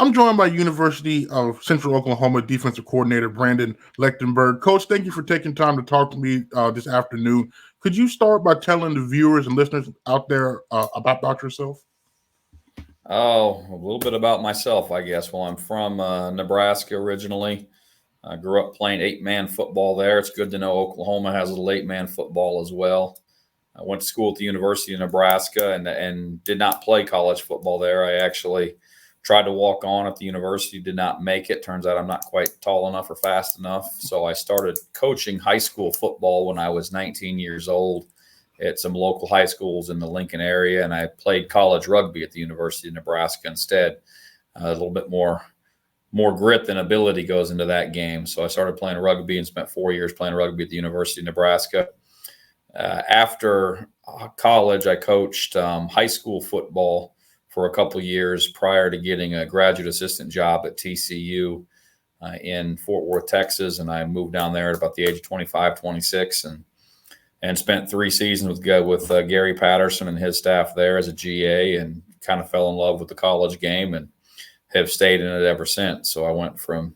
I'm joined by University of Central Oklahoma defensive coordinator Brandon Lechtenberg. Coach, thank you for taking time to talk to me this afternoon. Could you start by telling the viewers and listeners out there about yourself? Oh, a little bit about myself, I guess. Well, I'm from Nebraska originally. I grew up playing 8-man football there. It's good to know Oklahoma has a little 8-man football as well. I went to school at the University of Nebraska and did not play college football there. I actually tried to walk on at the university, did not make it. Turns out I'm not quite tall enough or fast enough. So I started coaching high school football when I was 19 years old at some local high schools in the Lincoln area. And I played college rugby at the University of Nebraska instead. A little bit more grit than ability goes into that game. So I started playing rugby and spent 4 years playing rugby at the University of Nebraska. After college, I coached high school football for a couple of years prior to getting a graduate assistant job at TCU in Fort Worth, Texas. And I moved down there at about the age of 25, 26 and spent 3 seasons with Gary Patterson and his staff there as a GA, and kind of fell in love with the college game and have stayed in it ever since. So I went from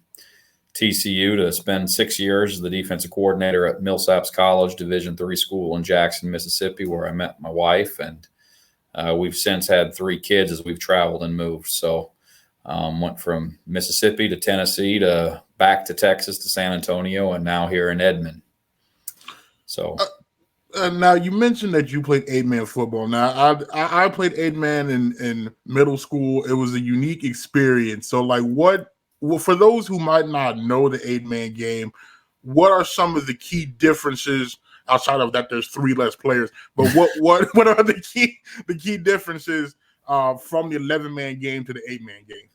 TCU to spend 6 years as the defensive coordinator at Millsaps College, Division III school in Jackson, Mississippi, where I met my wife. And we've since had 3 kids as we've traveled and moved. So went from Mississippi to Tennessee to back to Texas to San Antonio, and now here in Edmond. So now you mentioned that you played 8-man football. Now I played 8-man in middle school. It was a unique experience. So for those who might not know the 8-man game, what are some of the key differences? Outside of that, there's 3 less players. But what are the key differences from the 11-man game to the 8-man game?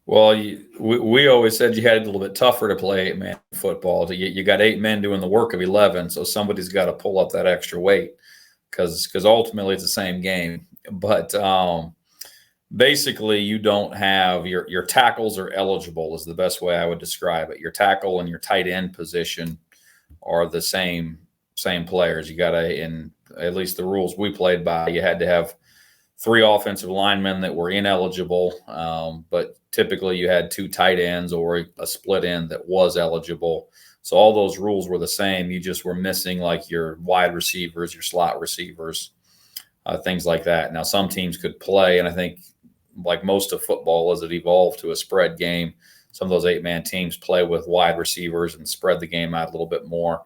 Well, we always said you had it a little bit tougher to play 8-man football. You got 8 men doing the work of 11, so somebody's got to pull up that extra weight because ultimately it's the same game. But basically, you don't have your tackles are eligible is the best way I would describe it. Your tackle and your tight end position are the same players. You got to, in at least the rules we played by, you had to have 3 offensive linemen that were ineligible, but typically you had 2 tight ends or a split end that was eligible. So all those rules were the same. You just were missing like your wide receivers, your slot receivers, things like that. Now some teams could play, and I think like most of football as it evolved to a spread game, some of those 8-man teams play with wide receivers and spread the game out a little bit more.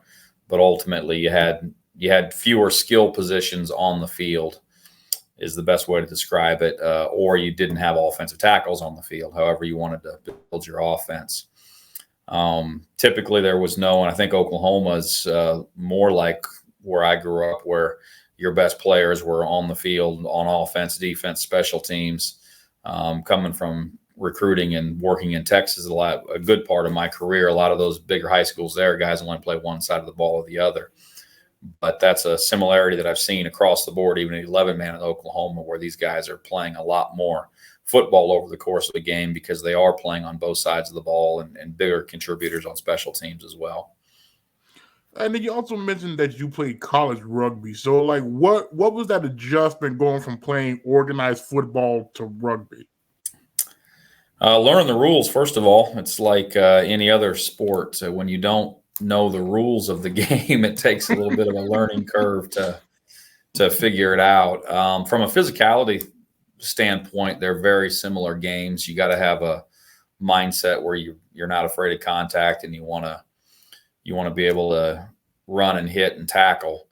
But ultimately, you had fewer skill positions on the field, is the best way to describe it, or you didn't have offensive tackles on the field, however you wanted to build your offense. Typically, there was no, and I think Oklahoma's more like where I grew up, where your best players were on the field on offense, defense, special teams. Coming from recruiting and working in Texas a good part of my career, a lot of those bigger high schools there, guys only play one side of the ball or the other. But that's a similarity that I've seen across the board, even at 11-man in Oklahoma, where these guys are playing a lot more football over the course of the game because they are playing on both sides of the ball and bigger contributors on special teams as well. And then you also mentioned that you played college rugby. So, what was that adjustment going from playing organized football to rugby? Learning the rules, first of all. It's like any other sport. When you don't know the rules of the game, it takes a little bit of a learning curve to figure it out. From a physicality standpoint, they're very similar games. You got to have a mindset where you're not afraid of contact, and you want to be able to run and hit and tackle.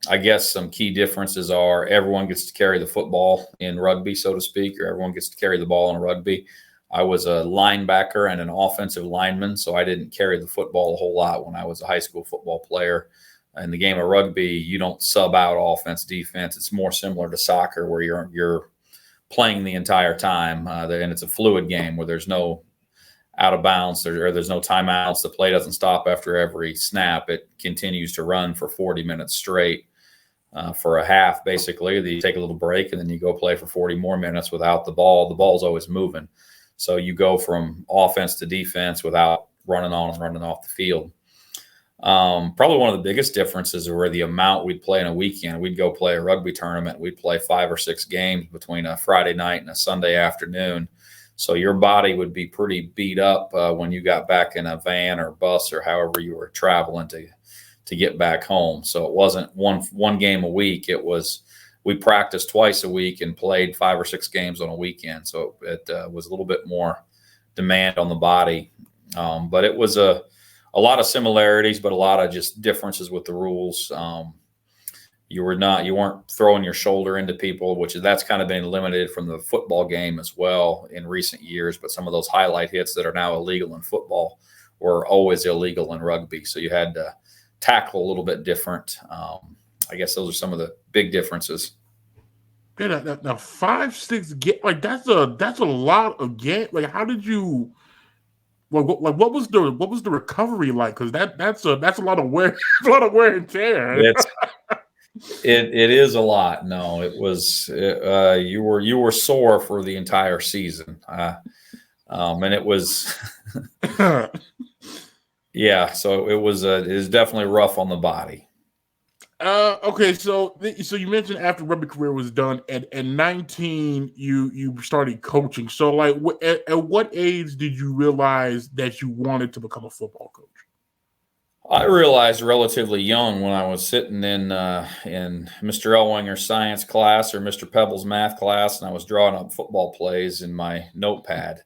I guess some key differences are everyone gets to carry the football in rugby, so to speak, or everyone gets to carry the ball in rugby. I was a linebacker and an offensive lineman, so I didn't carry the football a whole lot when I was a high school football player. In the game of rugby, you don't sub out offense, defense. It's more similar to soccer where you're playing the entire time, and it's a fluid game where there's no out of bounds or there's no timeouts. The play doesn't stop after every snap. It continues to run for 40 minutes straight for a half, basically. You take a little break, and then you go play for 40 more minutes without the ball. The ball's always moving. So you go from offense to defense without running on and running off the field. Probably one of the biggest differences were the amount we'd play in a weekend. We'd go play a rugby tournament. We'd play 5 or 6 games between a Friday night and a Sunday afternoon. So your body would be pretty beat up when you got back in a van or bus or however you were traveling to get back home. So it wasn't one game a week. It was, we practiced twice a week and played 5 or 6 games on a weekend. So it was a little bit more demand on the body. But it was a lot of similarities, but a lot of just differences with the rules. You weren't throwing your shoulder into people, that's kind of been eliminated from the football game as well in recent years. But some of those highlight hits that are now illegal in football were always illegal in rugby. So you had to tackle a little bit different. I guess those are some of the big differences. Yeah, now 5-6 game, like that's a lot of game. Like, how did you? What was the recovery like? Because that's a lot of wear, a lot of wear and tear. It is a lot. No, it was you were sore for the entire season, and it was yeah. So it was definitely rough on the body. Okay, so you mentioned after rugby career was done at 19, you started coaching. So like, at what age did you realize that you wanted to become a football coach? I realized relatively young when I was sitting in Mr. Elwinger's science class or Mr. Pebble's math class, and I was drawing up football plays in my notepad.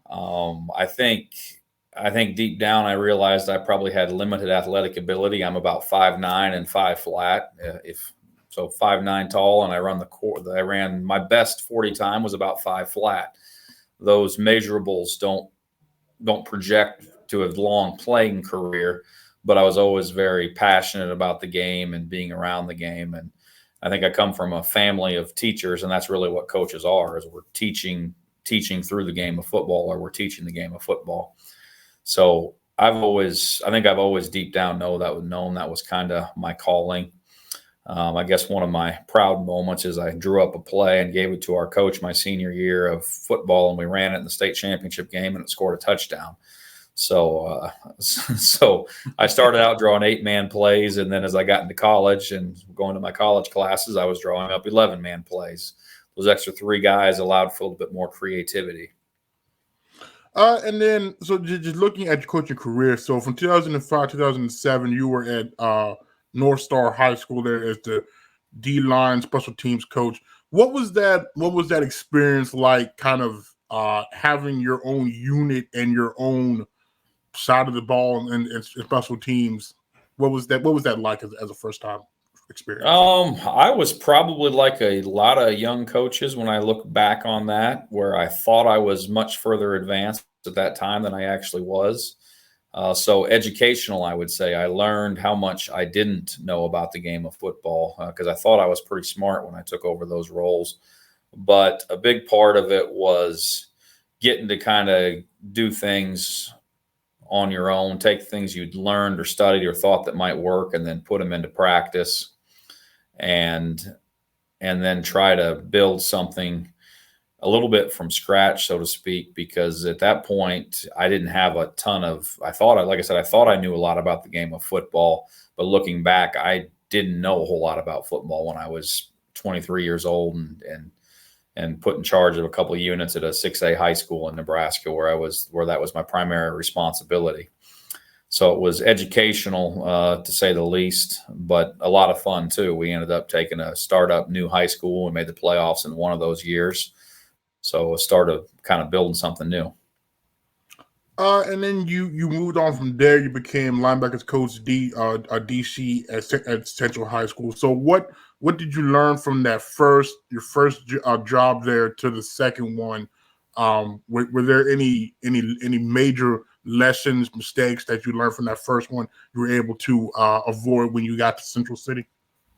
I think deep down I realized I probably had limited athletic ability. I'm about 5'9" and 5 flat, 5'9" tall, and I ran my best 40 time was about 5 flat. Those measurables don't project to a long playing career, but I was always very passionate about the game and being around the game. And I think I come from a family of teachers, and that's really what coaches are, is we're teaching through the game of football, or we're teaching the game of football. So I think I've always deep down known that was kind of my calling. I guess one of my proud moments is I drew up a play and gave it to our coach my senior year of football, and we ran it in the state championship game, and it scored a touchdown. So I started out drawing 8-man plays, and then as I got into college and going to my college classes, I was drawing up 11-man plays. Those extra 3 guys allowed for a little bit more creativity. And then, so just looking at your coaching career, so from 2005, 2007, you were at North Star High School there as the D-line special teams coach. What was that experience like, kind of having your own unit and your own side of the ball and special teams? What was that like as a first time experience? I was probably like a lot of young coaches when I look back on that, where I thought I was much further advanced at that time than I actually was. So educational, I would say. I learned how much I didn't know about the game of football because I thought I was pretty smart when I took over those roles. But a big part of it was getting to kind of do things on your own, take things you'd learned or studied or thought that might work, and then put them into practice, and then try to build something a little bit from scratch, so to speak, because at that point I didn't have a ton of, I thought I knew a lot about the game of football, but looking back, I didn't know a whole lot about football when I was 23 years old and put in charge of a couple of units at a 6A high school in Nebraska where that was my primary responsibility. So it was educational, to say the least, but a lot of fun too. We ended up taking a startup new high school and made the playoffs in one of those years. So a start of kind of building something new. And then you moved on from there. You became linebackers coach DC at Central High School. So what did you learn from that your first job there to the second one? Were there any major lessons, mistakes that you learned from that first one you were able to avoid when you got to Central City?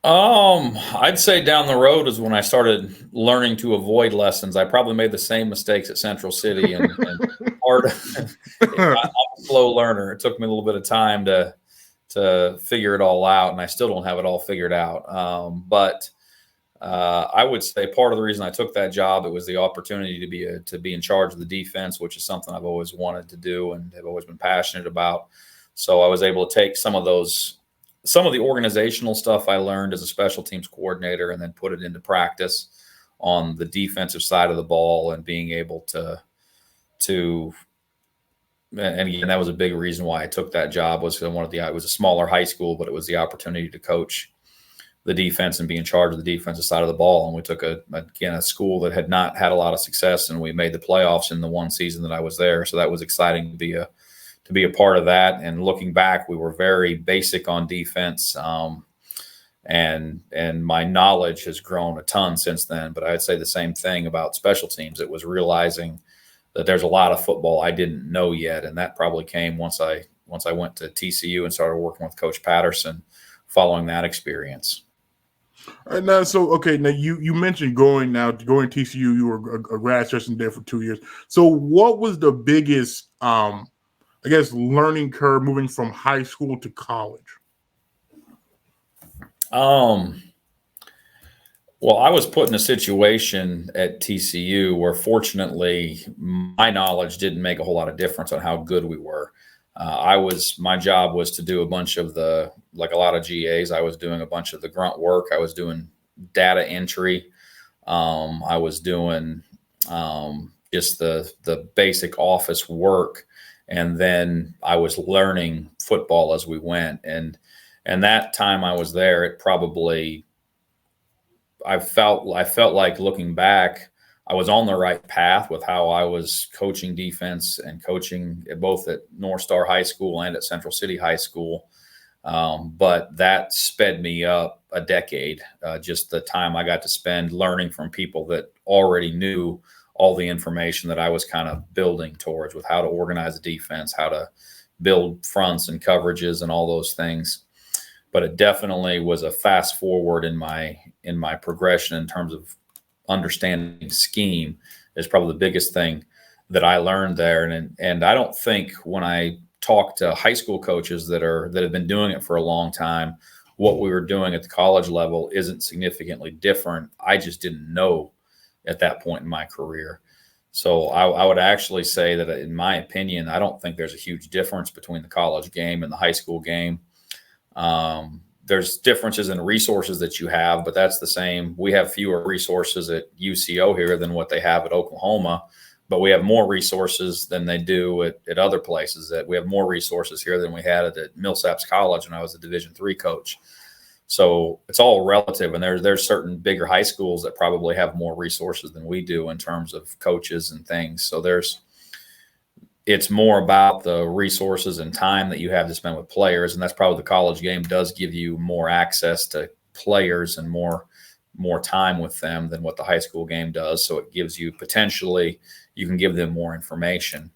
I'd say down the road is when I started learning to avoid lessons. I probably made the same mistakes at Central City, and I'm a slow learner. It took me a little bit of time to figure it all out, and I still don't have it all figured out. But I would say part of the reason I took that job, it was the opportunity to be in charge of the defense, which is something I've always wanted to do and have always been passionate about. So I was able to take some of the organizational stuff I learned as a special teams coordinator and then put it into practice on the defensive side of the ball, and being able to to, and again, that was a big reason why I took that job, was because I wanted it was a smaller high school, but it was the opportunity to coach the defense and be in charge of the defensive side of the ball. And we took a school that had not had a lot of success, and we made the playoffs in the one season that I was there. So that was exciting to be a part of that. And looking back, we were very basic on defense. And my knowledge has grown a ton since then, but I'd say the same thing about special teams. It was realizing that there's a lot of football I didn't know yet. And that probably came once I went to TCU and started working with Coach Patterson following that experience. All right, now, so, okay, now you mentioned going to TCU, you were a grad student there for 2 years. So what was the biggest, learning curve moving from high school to college? Well, I was put in a situation at TCU where, fortunately, my knowledge didn't make a whole lot of difference on how good we were. My job was to do a bunch of like a lot of GAs. I was doing a bunch of the grunt work. I was doing data entry. I was doing just the basic office work. And then I was learning football as we went. And that time I was there, I felt like, looking back, I was on the right path with how I was coaching defense and coaching both at North Star High School and at Central City High School. But that sped me up a decade, just the time I got to spend learning from people that already knew all the information that I was kind of building towards, with how to organize a defense, how to build fronts and coverages and all those things. But it definitely was a fast forward in my progression in terms of understanding scheme is probably the biggest thing that I learned there. And I don't think, when I talk to high school coaches that have been doing it for a long time, what we were doing at the college level isn't significantly different. I just didn't know at that point in my career. So I would actually say that, in my opinion, I don't think there's a huge difference between the college game and the high school game. There's differences in resources that you have, but that's the same. We have fewer resources at UCO here than what they have at Oklahoma, but we have more resources than they do at other places. That we have more resources here than we had at Millsaps College when I was a Division III coach. So it's all relative, and there's certain bigger high schools that probably have more resources than we do in terms of coaches and things. So it's more about the resources and time that you have to spend with players. And that's probably, the college game does give you more access to players and more time with them than what the high school game does. So it gives you, potentially, you can give them more information.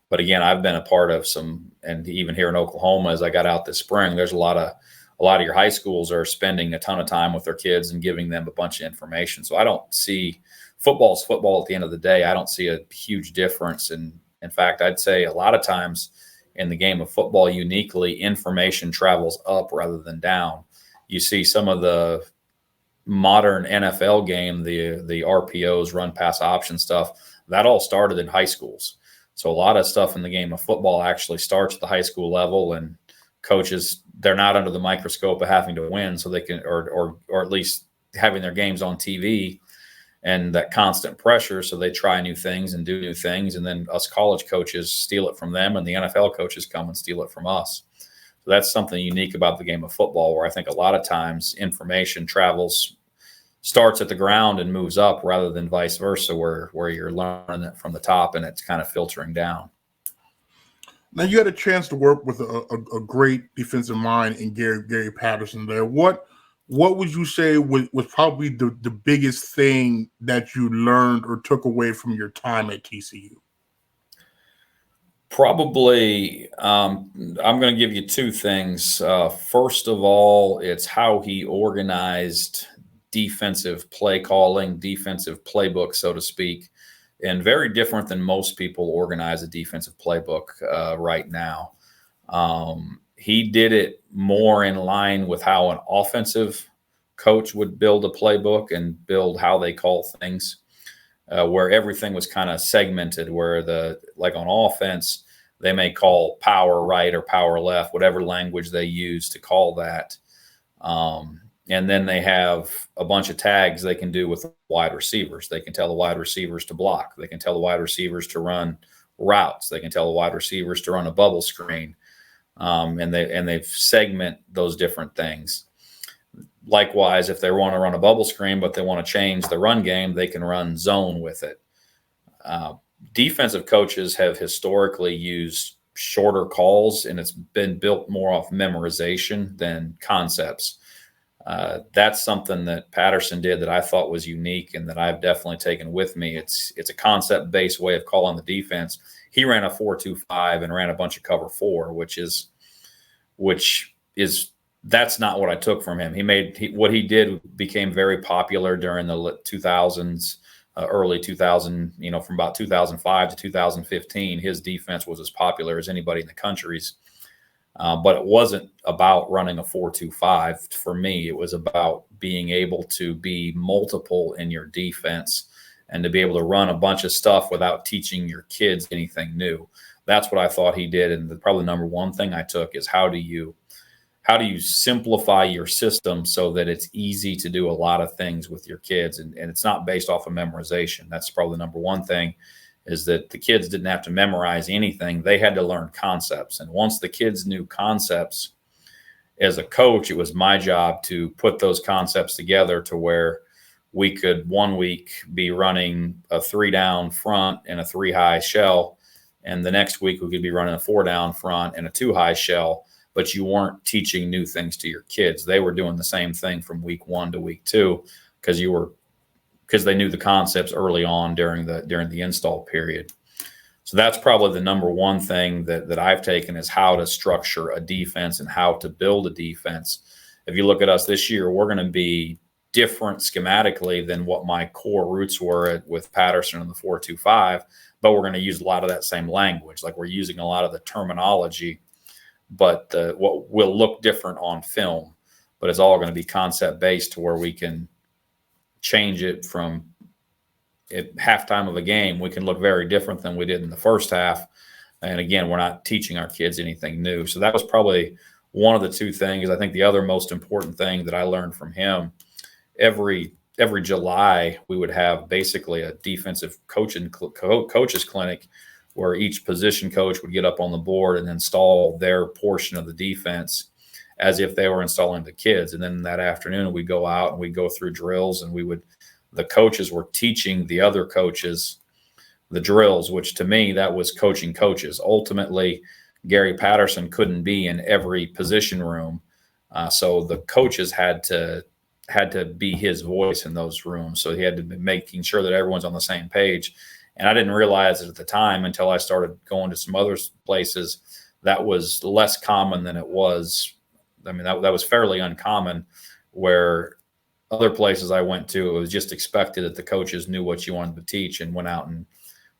But again, I've been a part of some, and even here in Oklahoma, as I got out this spring, there's a lot of your high schools are spending a ton of time with their kids and giving them a bunch of information. So I don't see, football's football at the end of the day. I don't see a huge difference. In fact, I'd say a lot of times in the game of football, uniquely, information travels up rather than down. You see some of the modern NFL game, the RPOs, run pass option stuff, that all started in high schools. So a lot of stuff in the game of football actually starts at the high school level, and coaches, they're not under the microscope of having to win, so they can, or at least having their games on TV and that constant pressure. So they try new things and do new things. And then us college coaches steal it from them, and the NFL coaches come and steal it from us. So that's something unique about the game of football, where I think a lot of times information starts at the ground and moves up, rather than vice versa, where you're learning it from the top and it's kind of filtering down. Now, you had a chance to work with a great defensive mind in Gary Patterson there. What would you say was probably the biggest thing that you learned or took away from your time at TCU? Probably, I'm going to give you two things. First of all, it's how he organized defensive play calling, defensive playbook, so to speak, and very different than most people organize a defensive playbook right now. He did it more in line with how an offensive coach would build a playbook and build how they call things, where everything was kind of segmented, where like on offense, they may call power right or power left, whatever language they use to call that. And then they have a bunch of tags they can do with wide receivers. They can tell the wide receivers to block. They can tell the wide receivers to run routes. They can tell the wide receivers to run a bubble screen, and they segment those different things. Likewise, if they want to run a bubble screen, but they want to change the run game, they can run zone with it. Defensive coaches have historically used shorter calls, and it's been built more off memorization than concepts. That's something that Patterson did that I thought was unique and that I've definitely taken with me. It's a concept-based way of calling the defense. He ran a 4-2-5 and ran a bunch of cover 4, which is that's not what I took from him. What he did became very popular during the 2000s, early 2000, from about 2005 to 2015. His defense was as popular as anybody in the country's. But it wasn't about running a 4-2-5 for me. It was about being able to be multiple in your defense and to be able to run a bunch of stuff without teaching your kids anything new. That's what I thought he did. And probably the number one thing I took is how do you simplify your system so that it's easy to do a lot of things with your kids, and it's not based off of memorization. That's probably the number one thing, is that the kids didn't have to memorize anything. They had to learn concepts. And once the kids knew concepts, as a coach, it was my job to put those concepts together to where we could 1 week be running a 3-down front and a 3-high shell, and the next week we could be running a 4-down front and a 2-high shell. But you weren't teaching new things to your kids. They were doing the same thing from week 1 to week 2 because they knew the concepts early on during the install period. So that's probably the number one thing that I've taken, is how to structure a defense and how to build a defense. If you look at us this year, we're going to be different schematically than what my core roots were with Patterson and the 4-2-5, but we're going to use a lot of that same language. Like, we're using a lot of the terminology, but what will look different on film, but it's all going to be concept based to where we can change it from at halftime of a game. We can look very different than we did in the first half. And again, we're not teaching our kids anything new. So that was probably one of the two things. I think the other most important thing that I learned from him, every July, we would have basically a defensive coaches clinic where each position coach would get up on the board and install their portion of the defense as if they were installing the kids. And then that afternoon, we'd go out and we'd go through drills, and the coaches were teaching the other coaches the drills, which to me, that was coaching coaches. Ultimately, Gary Patterson couldn't be in every position room. So the coaches had to be his voice in those rooms. So he had to be making sure that everyone's on the same page. And I didn't realize it at the time until I started going to some other places. That was less common than it was. I mean, that was fairly uncommon, where other places I went to, it was just expected that the coaches knew what you wanted to teach and went out. And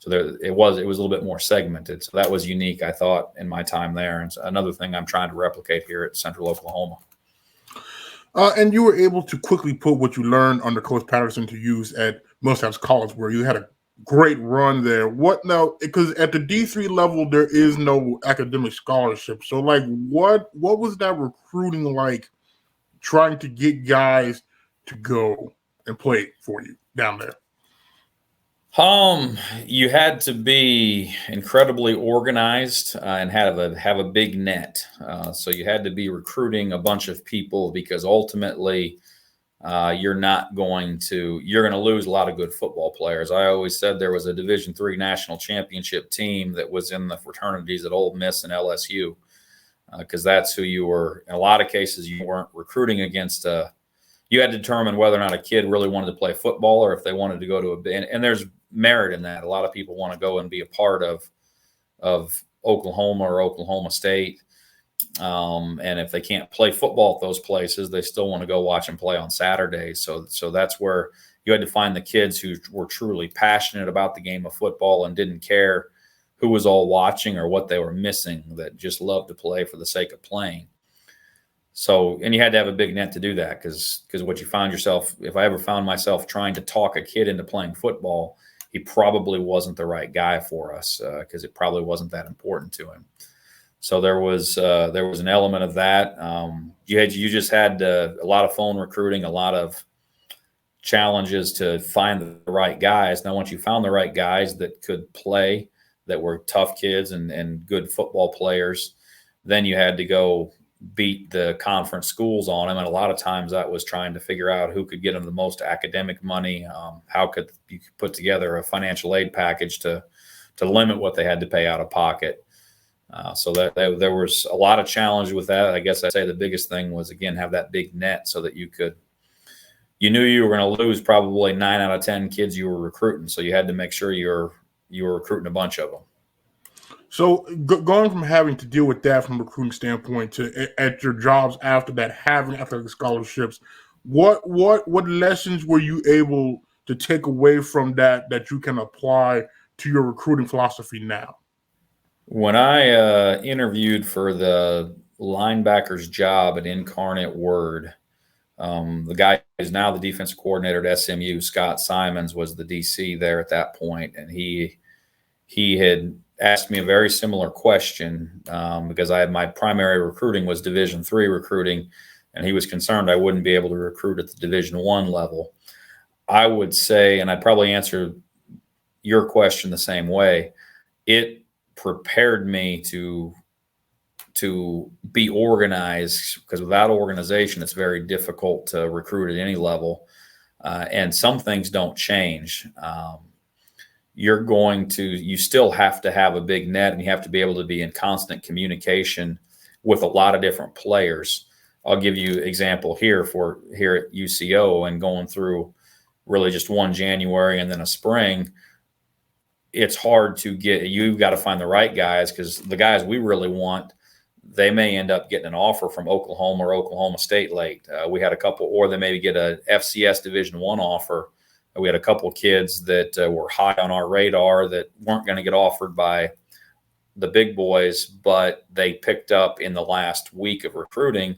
so it was a little bit more segmented. So that was unique, I thought, in my time there. And so another thing I'm trying to replicate here at Central Oklahoma. And you were able to quickly put what you learned under Coach Patterson to use at Millsaps College, where you had a great run there. What now? Because at the D3 level, there is no academic scholarship. So, like, what was that recruiting like, trying to get guys to go and play for you down there? You had to be incredibly organized and have a big net. So you had to be recruiting a bunch of people, because ultimately you're going to lose a lot of good football players. I always said there was a Division III national championship team that was in the fraternities at Ole Miss and LSU, because that's who you were. In a lot of cases, you weren't recruiting against you had to determine whether or not a kid really wanted to play football or if they wanted to go to and there's merit in that. A lot of people want to go and be a part of Oklahoma or Oklahoma State. And if they can't play football at those places, they still want to go watch and play on Saturdays. So that's where you had to find the kids who were truly passionate about the game of football and didn't care who was all watching or what they were missing, that just loved to play for the sake of playing. So, and you had to have a big net to do that, because what you found yourself, if I ever found myself trying to talk a kid into playing football, he probably wasn't the right guy for us, because it probably wasn't that important to him. So there was an element of that. You just had a lot of phone recruiting, a lot of challenges to find the right guys. Now, once you found the right guys that could play, that were tough kids and good football players. Then you had to go beat the conference schools on them. And a lot of times that was trying to figure out who could get them the most academic money. How could you put together a financial aid package to limit what they had to pay out of pocket. So that there was a lot of challenge with that. I guess I'd say the biggest thing was, again, have that big net so that you knew you were going to lose probably 9 out of 10 kids you were recruiting. So you had to make sure you were recruiting a bunch of them. So going from having to deal with that from a recruiting standpoint to at your jobs after that, having athletic scholarships, what lessons were you able to take away from that you can apply to your recruiting philosophy now? When I interviewed for the linebacker's job at Incarnate Word, the guy who's now the defensive coordinator at SMU, Scott Simons, was the DC there at that point, and he had asked me a very similar question because my primary recruiting was Division III recruiting, and he was concerned I wouldn't be able to recruit at the Division I level. I would say, and I'd probably answer your question the same way, it prepared me to be organized, because without organization, it's very difficult to recruit at any level. And some things don't change. You still have to have a big net, and you have to be able to be in constant communication with a lot of different players. I'll give you an example here at UCO, and going through really just one January and then a spring. It's hard to you've got to find the right guys, because the guys we really want, they may end up getting an offer from Oklahoma or Oklahoma State late. We had a couple, or they maybe get a FCS Division I offer. We had a couple of kids that were high on our radar that weren't going to get offered by the big boys, but they picked up in the last week of recruiting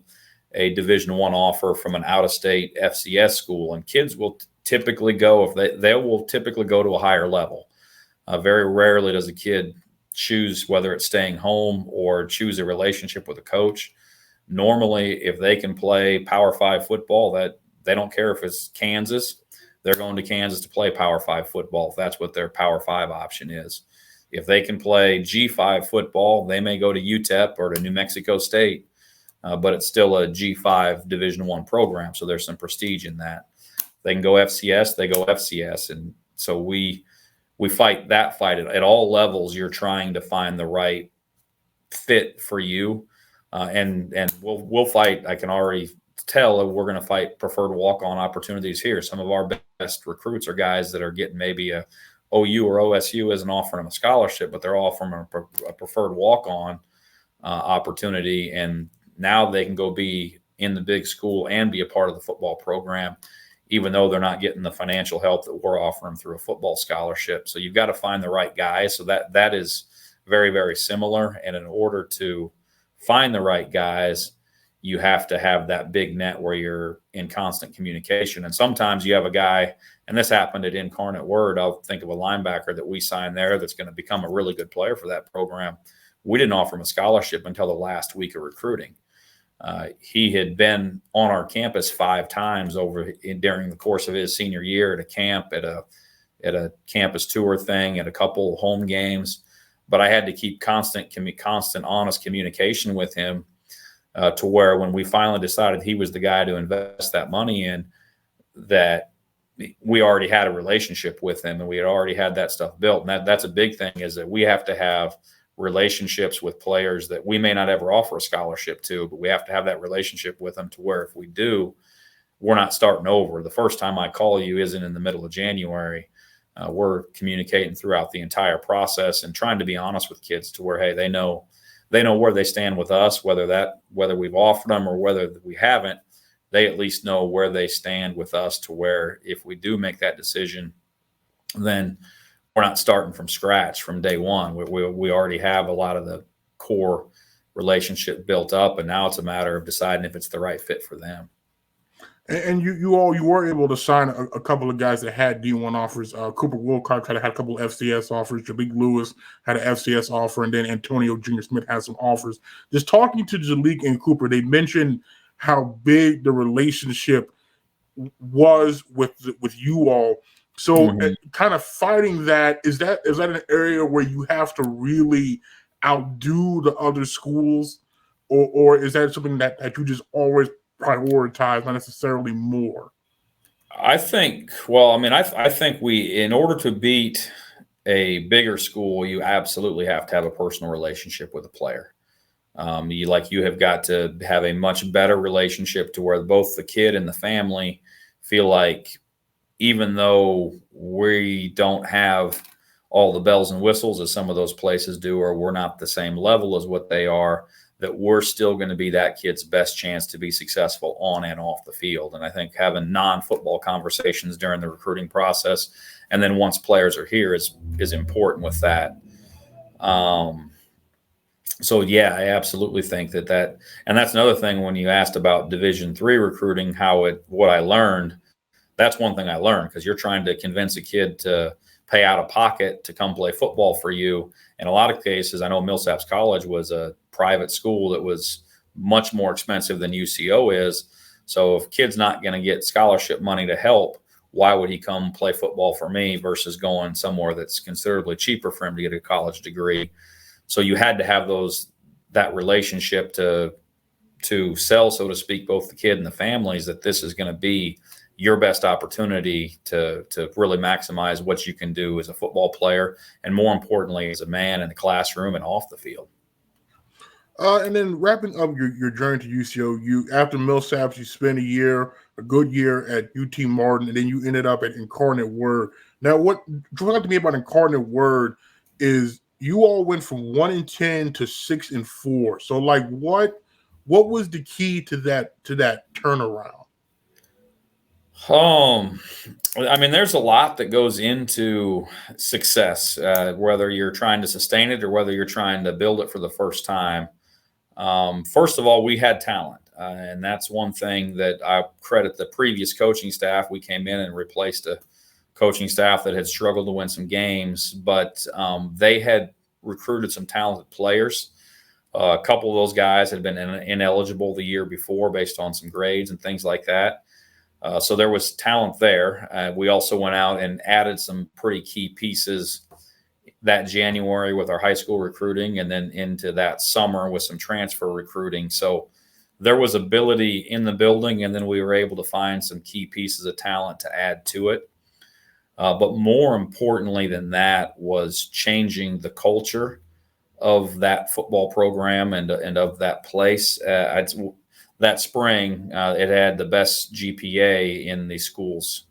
a Division I offer from an out-of-state FCS school. And kids will typically go, they will typically go to a higher level. Very rarely does a kid choose whether it's staying home or choose a relationship with a coach. Normally, if they can play Power 5 football, that they don't care if it's Kansas. They're going to Kansas to play Power 5 football if that's what their Power 5 option is. If they can play G5 football, they may go to UTEP or to New Mexico State, but it's still a G5 Division I program, so there's some prestige in that. They can go FCS, they go FCS. And so we fight that fight at all levels. You're trying to find the right fit for you, and we'll fight. I can already tell we're going to fight preferred walk-on opportunities here. Some of our best recruits are guys that are getting maybe a OU or OSU isn't offering them a scholarship, but they're offering a preferred walk-on opportunity, and now they can go be in the big school and be a part of the football program, even though they're not getting the financial help that we're offering through a football scholarship. So you've got to find the right guy. So that is very, very similar. And in order to find the right guys, you have to have that big net where you're in constant communication. And sometimes you have a guy, and this happened at Incarnate Word. I'll think of a linebacker that we signed there that's going to become a really good player for that program. We didn't offer him a scholarship until the last week of recruiting. He had been on our campus 5 times during the course of his senior year at a camp, at a campus tour thing, at a couple of home games. But I had to keep constant, honest communication with him to where when we finally decided he was the guy to invest that money in, that we already had a relationship with him and we had already had that stuff built. And that's a big thing, is that we have to have relationships with players that we may not ever offer a scholarship to, but we have to have that relationship with them to where if we do, we're not starting over. The first time I call you isn't in the middle of January. We're communicating throughout the entire process and trying to be honest with kids to where, hey, they know where they stand with us, whether we've offered them or whether we haven't. They at least know where they stand with us, to where if we do make that decision, then we're not starting from scratch from day one. We already have a lot of the core relationship built up, and now it's a matter of deciding if it's the right fit for them. And you were able to sign a couple of guys that had D1 offers. Cooper Wilcox had a couple of FCS offers. Jalik Lewis had an FCS offer, and then Antonio Jr. Smith had some offers. Just talking to Jalik and Cooper, they mentioned how big the relationship was with you all. So kind of fighting that is that an area where you have to really outdo the other schools, or is that something that you just always prioritize, not necessarily more? I think, well, I mean, I think in order to beat a bigger school, you absolutely have to have a personal relationship with a player. You have got to have a much better relationship to where both the kid and the family feel like, even though we don't have all the bells and whistles as some of those places do, or we're not the same level as what they are, that we're still going to be that kid's best chance to be successful on and off the field. And I think having non-football conversations during the recruiting process, and then once players are here, is important with that. So yeah, I absolutely think that, and that's another thing when you asked about Division III recruiting, what I learned. That's one thing I learned, because you're trying to convince a kid to pay out of pocket to come play football for you. In a lot of cases, I know Millsaps College was a private school that was much more expensive than UCO is. So if kid's not going to get scholarship money to help, why would he come play football for me versus going somewhere that's considerably cheaper for him to get a college degree? So you had to have that relationship to sell, so to speak, both the kid and the families, that this is going to be your best opportunity to really maximize what you can do as a football player, and more importantly, as a man in the classroom and off the field. And then wrapping up your journey to UCO, after Millsaps, you spent a good year at UT Martin, and then you ended up at Incarnate Word. Now, what talk to me about Incarnate Word is you all went from 1-10 to 6-4. So, like, what was the key to that turnaround? I mean, there's a lot that goes into success, whether you're trying to sustain it or whether you're trying to build it for the first time. First of all, we had talent, and that's one thing that I credit the previous coaching staff. We came in and replaced a coaching staff that had struggled to win some games, but they had recruited some talented players. A couple of those guys had been ineligible the year before based on some grades and things like that. So there was talent there. We also went out and added some pretty key pieces that January with our high school recruiting, and then into that summer with some transfer recruiting. So there was ability in the building, and then we were able to find some key pieces of talent to add to it. But more importantly than that was changing the culture of that football program and of that place. That spring, it had the best GPA in the schools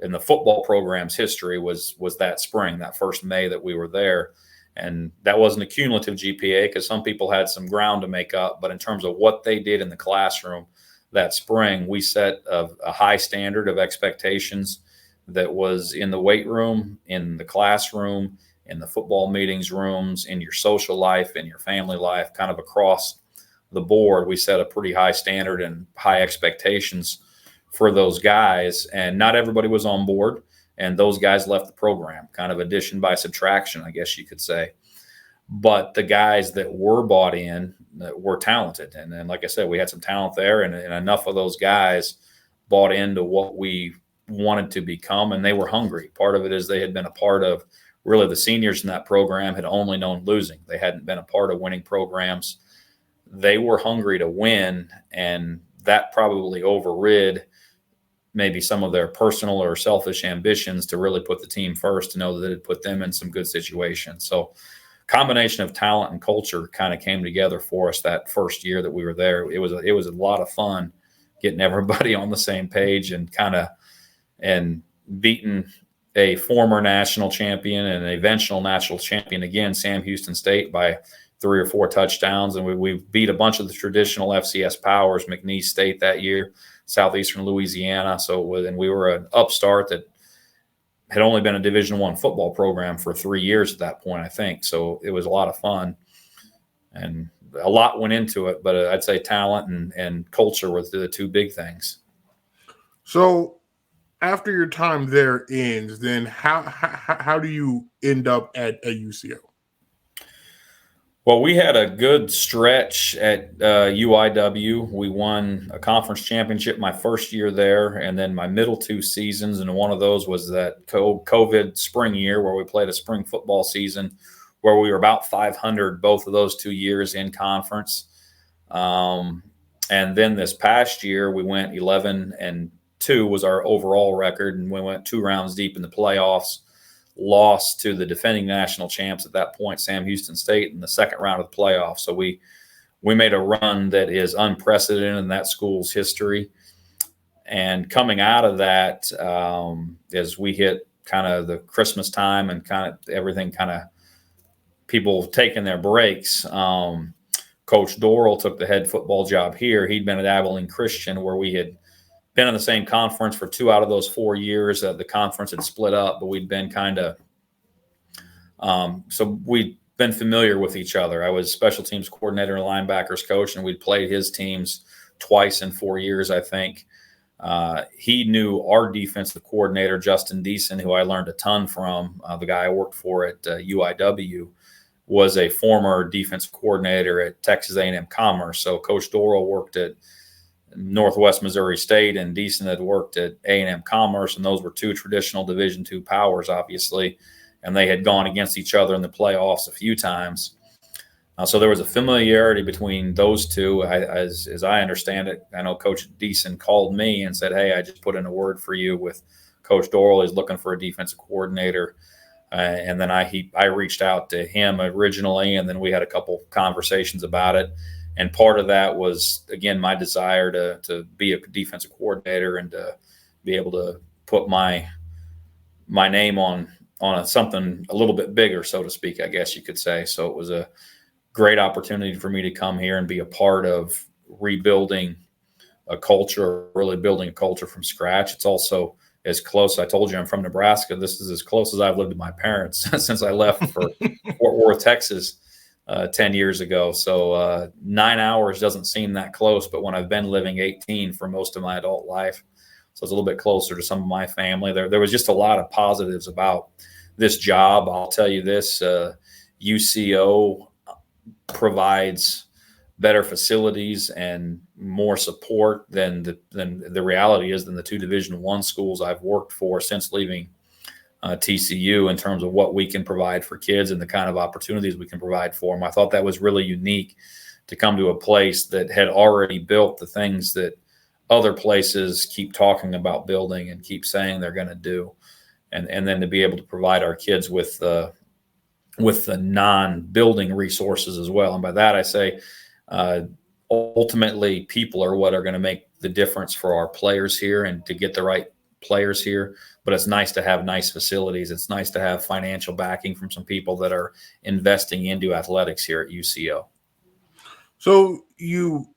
in the football program's history was that spring, that first May that we were there. And that wasn't a cumulative GPA because some people had some ground to make up. But in terms of what they did in the classroom that spring, we set a high standard of expectations that was in the weight room, in the classroom, in the football meetings rooms, in your social life, in your family life, kind of across the board. We set a pretty high standard and high expectations for those guys, and not everybody was on board, and those guys left the program, kind of addition by subtraction, I guess you could say. But the guys that were bought in were talented, and then, like I said, we had some talent there, and enough of those guys bought into what we wanted to become, and they were hungry. Part of it is they had been a part of, really, the seniors in that program had only known losing. They hadn't been a part of winning programs. They were hungry to win, and that probably overrid maybe some of their personal or selfish ambitions to really put the team first, to know that it put them in some good situations. So combination of talent and culture kind of came together for us that first year that we were there. It was a lot of fun getting everybody on the same page and beating a former national champion and an eventual national champion again, Sam Houston State, by 3 or 4 touchdowns. And we beat a bunch of the traditional FCS powers, McNeese State that year, Southeastern Louisiana. And we were an upstart that had only been a Division I football program for 3 years at that point, I think. So it was a lot of fun, and a lot went into it, but I'd say talent and culture were the two big things. So after your time there ends, then how do you end up at UCO? Well, we had a good stretch at UIW. We won a conference championship my first year there, and then my middle 2 seasons. And one of those was that COVID spring year where we played a spring football season where we were about 500 both of those 2 years in conference. And then this past year, we went 11-2 was our overall record, and we went 2 rounds deep in the playoffs. Lost to the defending national champs at that point, Sam Houston State, in the second round of the playoffs. So we made a run that is unprecedented in that school's history. And coming out of that, as we hit kind of the Christmas time and kind of everything, kind of people taking their breaks, Coach Dorrell took the head football job here. He'd been at Abilene Christian, where we had been in the same conference for 2 out of those 4 years. The conference had split up, but we'd been so we'd been familiar with each other. I was special teams coordinator and linebackers coach, and we'd played his teams twice in 4 years, I think. He knew our defensive coordinator, Justin Deason, who I learned a ton from. The guy I worked for at UIW was a former defensive coordinator at Texas A&M Commerce. So Coach Dorrell worked at Northwest Missouri State, and Deason had worked at A&M Commerce, and those were 2 traditional Division II powers, obviously, and they had gone against each other in the playoffs a few times. So there was a familiarity between those 2, as I understand it. I know Coach Deason called me and said, "Hey, I just put in a word for you with Coach Dorrell. He's looking for a defensive coordinator." And then I reached out to him originally, and then we had a couple conversations about it. And part of that was, again, my desire to be a defensive coordinator and to be able to put my name on something a little bit bigger, so to speak, I guess you could say. So it was a great opportunity for me to come here and be a part of rebuilding a culture, really building a culture from scratch. It's also as close. I told you I'm from Nebraska. This is as close as I've lived with my parents since I left for Fort Worth, Texas. 10 years ago. So 9 hours doesn't seem that close, but when I've been living 18 for most of my adult life, so it's a little bit closer to some of my family. There was just a lot of positives about this job. I'll tell you this, UCO provides better facilities and more support than the reality is than the 2 Division I schools I've worked for since leaving TCU in terms of what we can provide for kids and the kind of opportunities we can provide for them. I thought that was really unique to come to a place that had already built the things that other places keep talking about building and keep saying they're going to do. And then to be able to provide our kids with the non-building resources as well. And by that I say, ultimately people are what are going to make the difference for our players here and to get the right players here. But it's nice to have nice facilities. It's nice to have financial backing from some people that are investing into athletics here at UCO. So you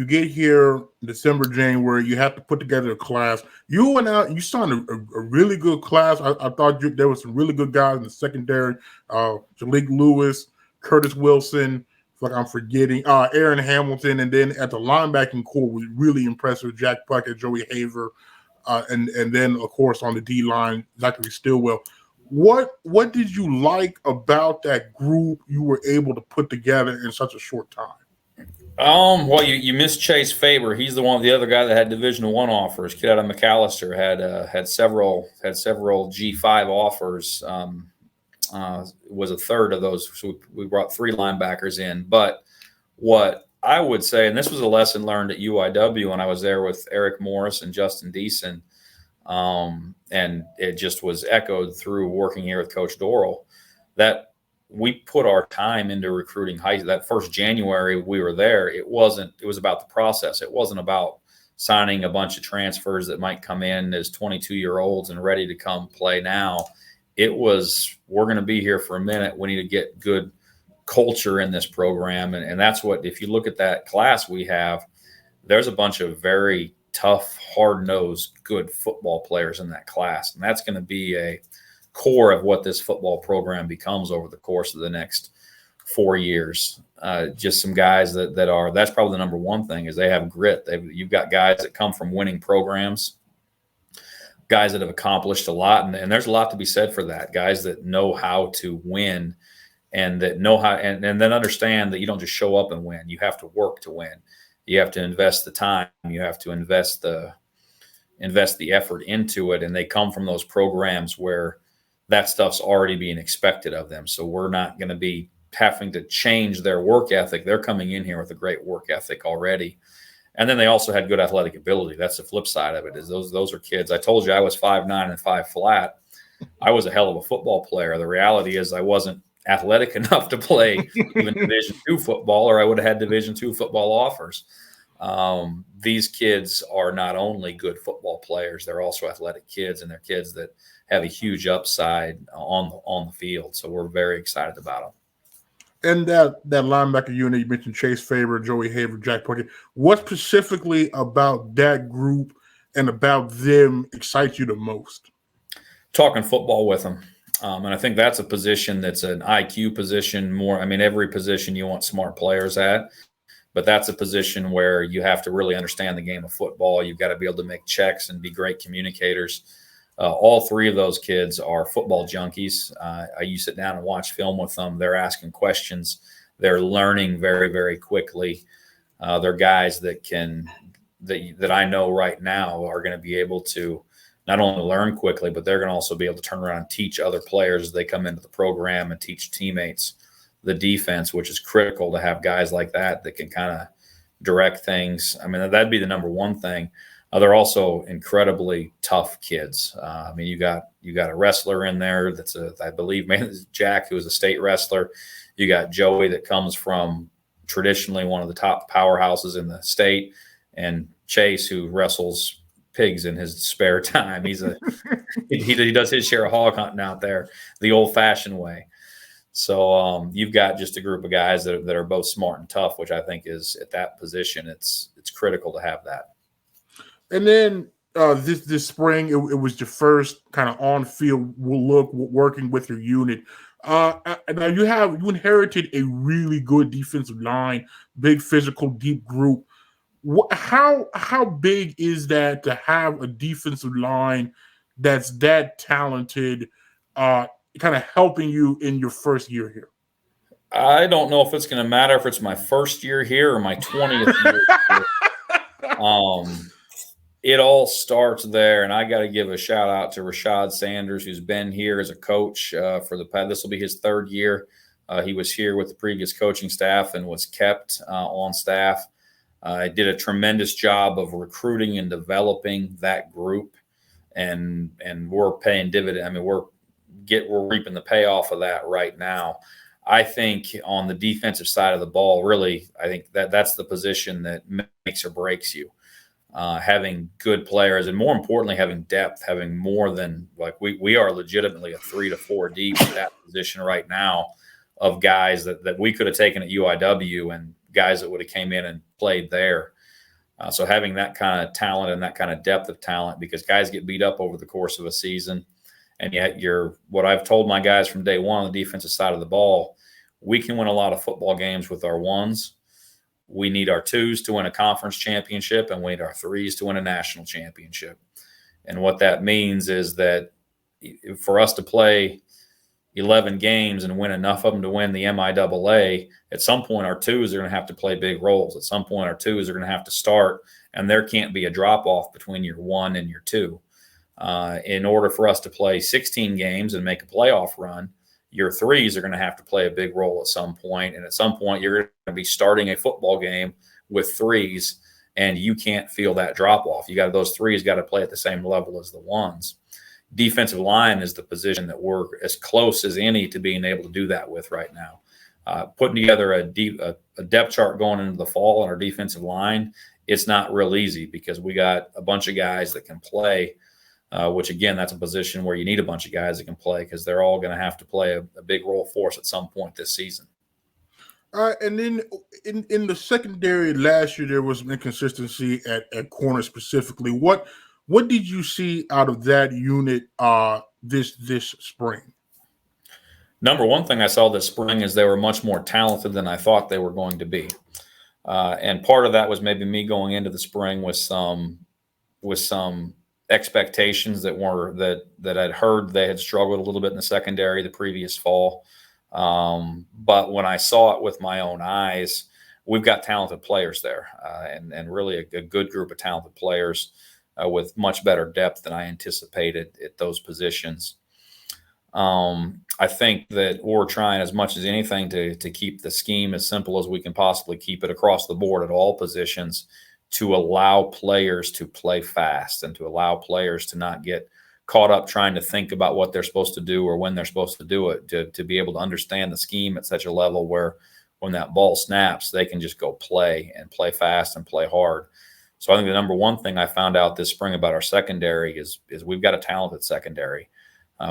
get here December, January. You have to put together a class. You went out. You signed a really good class. I thought there was some really good guys in the secondary. Jalik Lewis, Curtis Wilson. Like I'm forgetting Aaron Hamilton, and then at the linebacking core was really impressive. Jack Puckett, Joey Haver. And then, of course, on the D line, Zachary Stillwell. What did you like about that group you were able to put together in such a short time? Well, you missed Chase Faber. He's the other guy that had Division I offers. Kid out of McAllister had several G5 offers. Was a third of those. So we brought 3 linebackers in. But what I would say, and this was a lesson learned at UIW when I was there with Eric Morris and Justin Deason, and it just was echoed through working here with Coach Dorrell, that we put our time into recruiting that first January we were there. It was about the process. It wasn't about signing a bunch of transfers that might come in as 22-year-olds and ready to come play now. It was, we're going to be here for a minute. We need to get good culture in this program. And that's what, if you look at that class we have, there's a bunch of very tough, hard-nosed, good football players in that class. And that's going to be a core of what this football program becomes over the course of the next 4 years. Just some guys that are, that's probably the number one thing, is they have grit. You've got guys that come from winning programs, guys that have accomplished a lot. And there's a lot to be said for that. Guys that know how to win and that know how, and then understand that you don't just show up and win. You have to work to win. You have to invest the time. You have to invest the effort into it. And they come from those programs where that stuff's already being expected of them. So we're not going to be having to change their work ethic. They're coming in here with a great work ethic already. And then they also had good athletic ability. That's the flip side of it, is those are kids. I told you I was 5'9" and 5 flat. I was a hell of a football player. The reality is I wasn't athletic enough to play even Division II football, or I would have had Division II football offers. These kids are not only good football players, they're also athletic kids, and they're kids that have a huge upside on the field. So we're very excited about them. And that linebacker unit, you mentioned Chase Faber, Joey Haver, Jack Puckett. What specifically about that group and about them excites you the most? Talking football with them. And I think that's a position that's an IQ position more. I mean, every position you want smart players at, but that's a position where you have to really understand the game of football. You've got to be able to make checks and be great communicators. All three of those kids are football junkies. You sit down and watch film with them. They're asking questions. They're learning very, very quickly. They're guys that I know right now are going to be able to not only learn quickly, but they're going to also be able to turn around and teach other players as they come into the program and teach teammates the defense, which is critical to have guys like that can kind of direct things. I mean, that'd be the number one thing. They're also incredibly tough kids. I mean, you got a wrestler in there that's I believe, Jack, who is a state wrestler. You got Joey that comes from traditionally one of the top powerhouses in the state, and Chase, who wrestles pigs in his spare time. He does his share of hog hunting out there the old-fashioned way. So you've got just a group of guys that are both smart and tough, which I think is at that position. It's critical to have that. And then this spring, it was your first kind of on-field look working with your unit. Now you inherited a really good defensive line, big physical, deep group. How big is that to have a defensive line that's that talented, kind of helping you in your first year here? I don't know if it's going to matter if it's my first year here or my 20th year here. It all starts there, and I got to give a shout out to Rashad Sanders, who's been here as a coach this will be his third year. He was here with the previous coaching staff and was kept on staff. Did a tremendous job of recruiting and developing that group, and we're paying dividend. I mean, we're reaping the payoff of that right now. I think on the defensive side of the ball, really, I think that's the position that makes or breaks you. Having good players, and more importantly, having depth, having more than we are legitimately a 3 to 4 deep at that position right now of guys that we could have taken at UIW and guys that would have came in and played there. So having that kind of talent and that kind of depth of talent, because guys get beat up over the course of a season. And yet what I've told my guys from day one on the defensive side of the ball, we can win a lot of football games with our ones. We need our twos to win a conference championship, and we need our threes to win a national championship. And what that means is that for us to play 11 games and win enough of them to win the MIAA, at some point our twos are going to have to play big roles. At some point our twos are going to have to start, and there can't be a drop-off between your one and your two. In order for us to play 16 games and make a playoff run, your threes are going to have to play a big role at some point. And at some point, you're going to be starting a football game with threes, and you can't feel that drop off. Those threes got to play at the same level as the ones. Defensive line is the position that we're as close as any to being able to do that with right now. Putting together a depth chart going into the fall on our defensive line, it's not real easy because we got a bunch of guys that can play. Which, again, that's a position where you need a bunch of guys that can play because they're all going to have to play a big role for us at some point this season. And then in the secondary last year, there was some inconsistency at corner specifically. What did you see out of that unit this spring? Number one thing I saw this spring is they were much more talented than I thought they were going to be. And part of that was maybe me going into the spring with some expectations that I'd heard they had struggled a little bit in the secondary the previous fall. But when I saw it with my own eyes, we've got talented players there, and really a good group of talented players with much better depth than I anticipated at those positions. I think that we're trying as much as anything to keep the scheme as simple as we can possibly keep it across the board at all positions, to allow players to play fast and to allow players to not get caught up trying to think about what they're supposed to do or when they're supposed to do it, to be able to understand the scheme at such a level where when that ball snaps, they can just go play and play fast and play hard. So I think the number one thing I found out this spring about our secondary is we've got a talented secondary.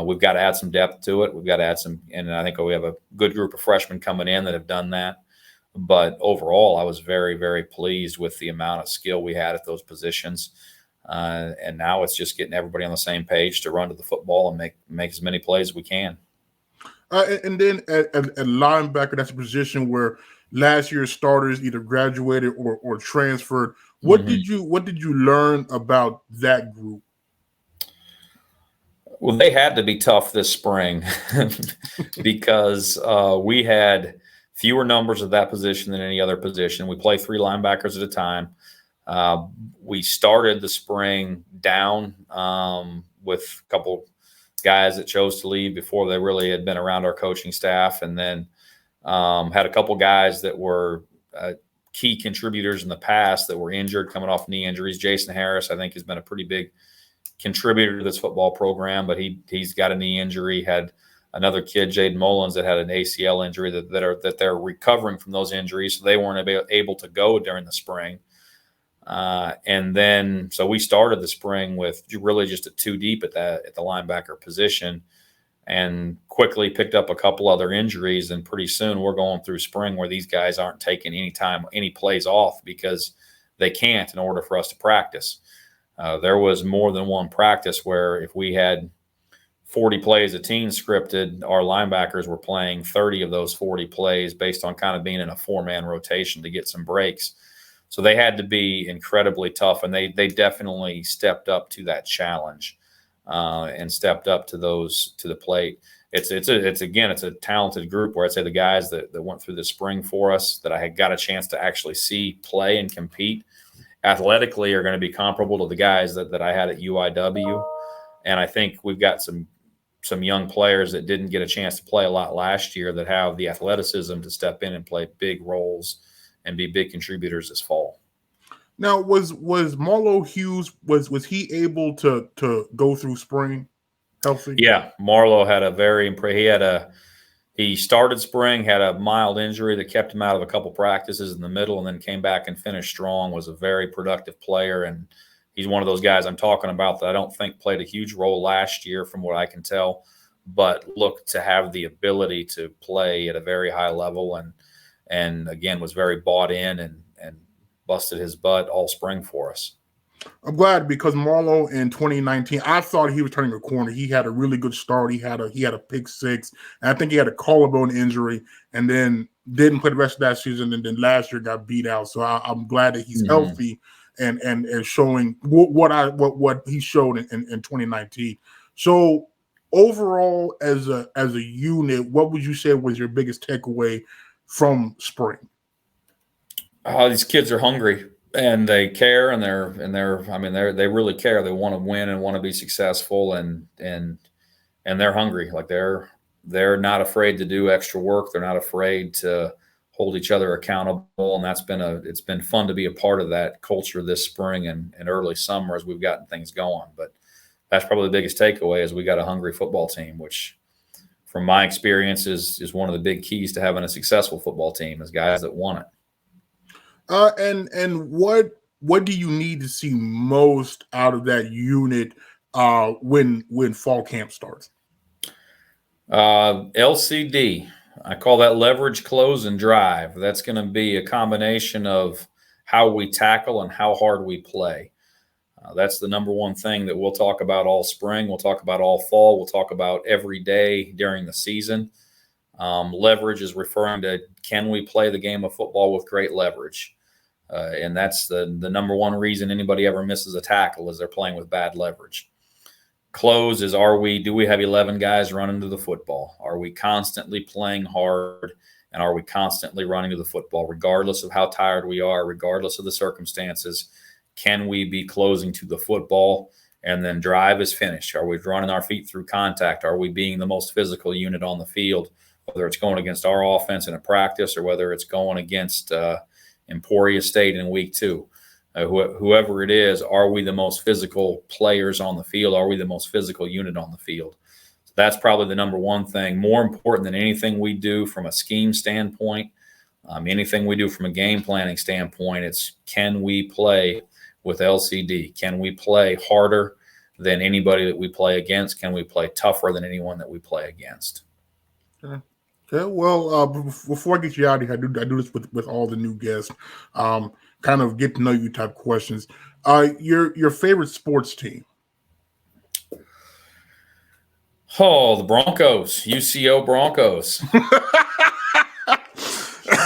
We've got to add some depth to it. We've got to add some, and I think we have a good group of freshmen coming in that have done that. But overall, I was very, very pleased with the amount of skill we had at those positions. And now it's just getting everybody on the same page to run to the football and make as many plays as we can. And then at linebacker, that's a position where last year's starters either graduated or transferred. What did you learn about that group? Well, they had to be tough this spring because we had fewer numbers of that position than any other position. We play 3 linebackers at a time. We started the spring down with a couple guys that chose to leave before they really had been around our coaching staff, and then had a couple guys that were key contributors in the past that were injured, coming off knee injuries. Jason Harris, I think, has been a pretty big contributor to this football program, but he's got a knee injury. Had another kid, Jaden Mullins, that had an ACL injury that they're recovering from those injuries, so they weren't able to go during the spring. And then so we started the spring with really just a 2 deep at the linebacker position, and quickly picked up a couple other injuries. And pretty soon we're going through spring where these guys aren't taking any plays off because they can't in order for us to practice. There was more than one practice where if we had 40 plays a team scripted, our linebackers were playing 30 of those 40 plays based on kind of being in a 4-man rotation to get some breaks. So they had to be incredibly tough, and they definitely stepped up to that challenge and stepped up to the plate. It's a talented group where I'd say the guys that went through the spring for us that I had got a chance to actually see play and compete athletically are going to be comparable to the guys that I had at UIW. And I think we've got some young players that didn't get a chance to play a lot last year that have the athleticism to step in and play big roles and be big contributors this fall. Now, was Marlo Hughes, was he able to go through spring healthy? Yeah, Marlo had he started spring, had a mild injury that kept him out of a couple practices in the middle, and then came back and finished strong, was a very productive player. And he's one of those guys I'm talking about that I don't think played a huge role last year from what I can tell, but looked to have the ability to play at a very high level, and again was very bought in and busted his butt all spring for us. I'm glad, because Marlo in 2019, I thought he was turning a corner. He had a really good start. He had a pick 6, and I think he had a collarbone injury, and then didn't play the rest of that season, and then last year got beat out. So I'm glad that he's healthy and showing what he showed in 2019. So overall, as a unit, what would you say was your biggest takeaway from spring? These kids are hungry. And they care, and they really care. They want to win and want to be successful, and they're hungry. Like they're not afraid to do extra work. They're not afraid to hold each other accountable, and it's been fun to be a part of that culture this spring and early summer as we've gotten things going. But that's probably the biggest takeaway is we got a hungry football team, which from my experience is one of the big keys to having a successful football team is guys that want it. And what do you need to see most out of that unit when fall camp starts? LCD. I call that leverage, close, and drive. That's going to be a combination of how we tackle and how hard we play. That's the number one thing that we'll talk about all spring. We'll talk about all fall. We'll talk about every day during the season. Leverage is referring to, can we play the game of football with great leverage? And that's the number one reason anybody ever misses a tackle is they're playing with bad leverage. close is, do we have 11 guys running to the football? Are we constantly playing hard? And are we constantly running to the football, regardless of how tired we are, regardless of the circumstances? Can we be closing to the football? And then drive is finished. Are we running our feet through contact? Are we being the most physical unit on the field, whether it's going against our offense in a practice or whether it's going against Emporia State in week 2? Whoever it is, are we the most physical players on the field? Are we the most physical unit on the field? So that's probably the number one thing. More important than anything we do from a scheme standpoint, anything we do from a game planning standpoint, it's can we play with LCD? Can we play harder than anybody that we play against? Can we play tougher than anyone that we play against? Okay. Well, before I get you out of here, I do this with all the new guests. Kind of get to know you type questions. Your favorite sports team? Oh, the Broncos, UCO Broncos.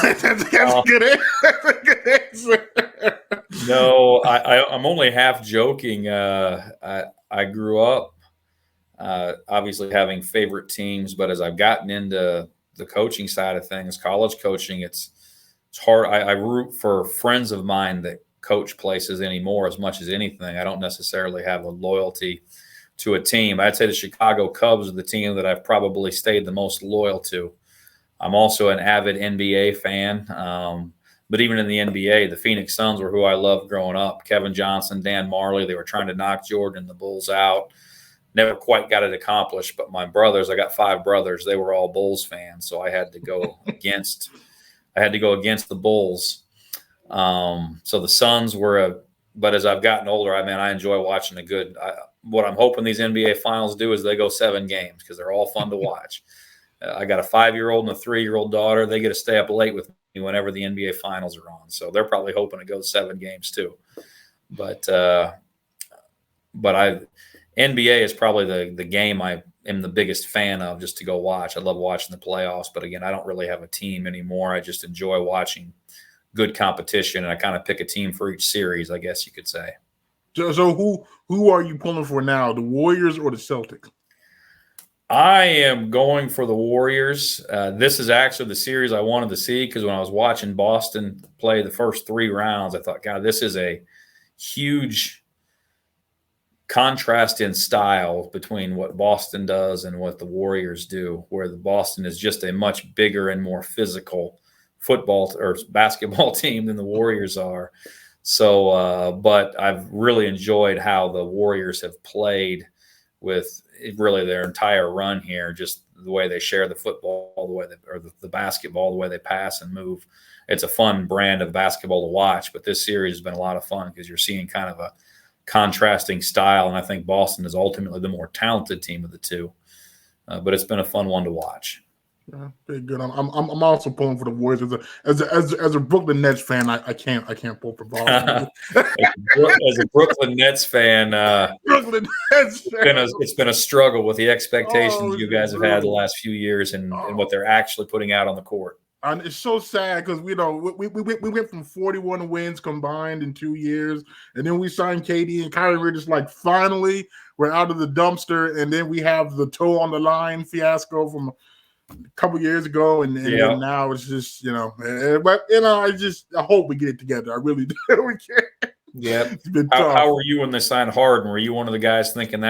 That's a good answer. No, I'm only half joking. I grew up obviously having favorite teams, but as I've gotten into the coaching side of things, college coaching, it's hard. I root for friends of mine that coach places anymore as much as anything. I don't necessarily have a loyalty to a team. I'd say the Chicago Cubs are the team that I've probably stayed the most loyal to. I'm also an avid NBA fan. But even in the NBA, the Phoenix Suns were who I loved growing up. Kevin Johnson, Dan Marley, they were trying to knock Jordan and the Bulls out. Never quite got it accomplished. But my brothers, I got 5 brothers, they were all Bulls fans. So I had to go against the Bulls. So the Suns were but as I've gotten older, I enjoy watching what I'm hoping these NBA finals do is they go 7 games because they're all fun to watch. I got a 5-year-old and a 3-year-old daughter. They get to stay up late with me whenever the NBA finals are on. So they're probably hoping it goes 7 games too. But NBA is probably the game I am the biggest fan of just to go watch. I love watching the playoffs, but again, I don't really have a team anymore. I just enjoy watching good competition, and I kind of pick a team for each series, I guess you could say. So who are you pulling for now, the Warriors or the Celtics? I am going for the Warriors. This is actually the series I wanted to see because when I was watching Boston play the first 3 rounds, I thought, God, this is a huge contrast in style between what Boston does and what the Warriors do, where the Boston is just a much bigger and more physical football or basketball team than the Warriors are. So, but I've really enjoyed how the Warriors have played with really their entire run here, just the way they share the football, the basketball, the way they pass and move. It's a fun brand of basketball to watch, but this series has been a lot of fun because you're seeing kind of a contrasting style, and I think Boston is ultimately the more talented team of the two. But it's been a fun one to watch. Yeah, very good. I'm also pulling for the Warriors as a Brooklyn Nets fan. I can't pull for Boston. As a Brooklyn Nets fan, Brooklyn Nets fan. It's been a struggle with the expectations you guys have had the last few years and what they're actually putting out on the court. And it's so sad because we went from 41 wins combined in 2 years, and then we signed KD and Kyrie. We're just like, finally, we're out of the dumpster, and then we have the toe on the line fiasco from a couple years ago, and then now it's just but I hope we get it together. I really do. We can't. Yeah. How were you when they signed Harden? Were you one of the guys thinking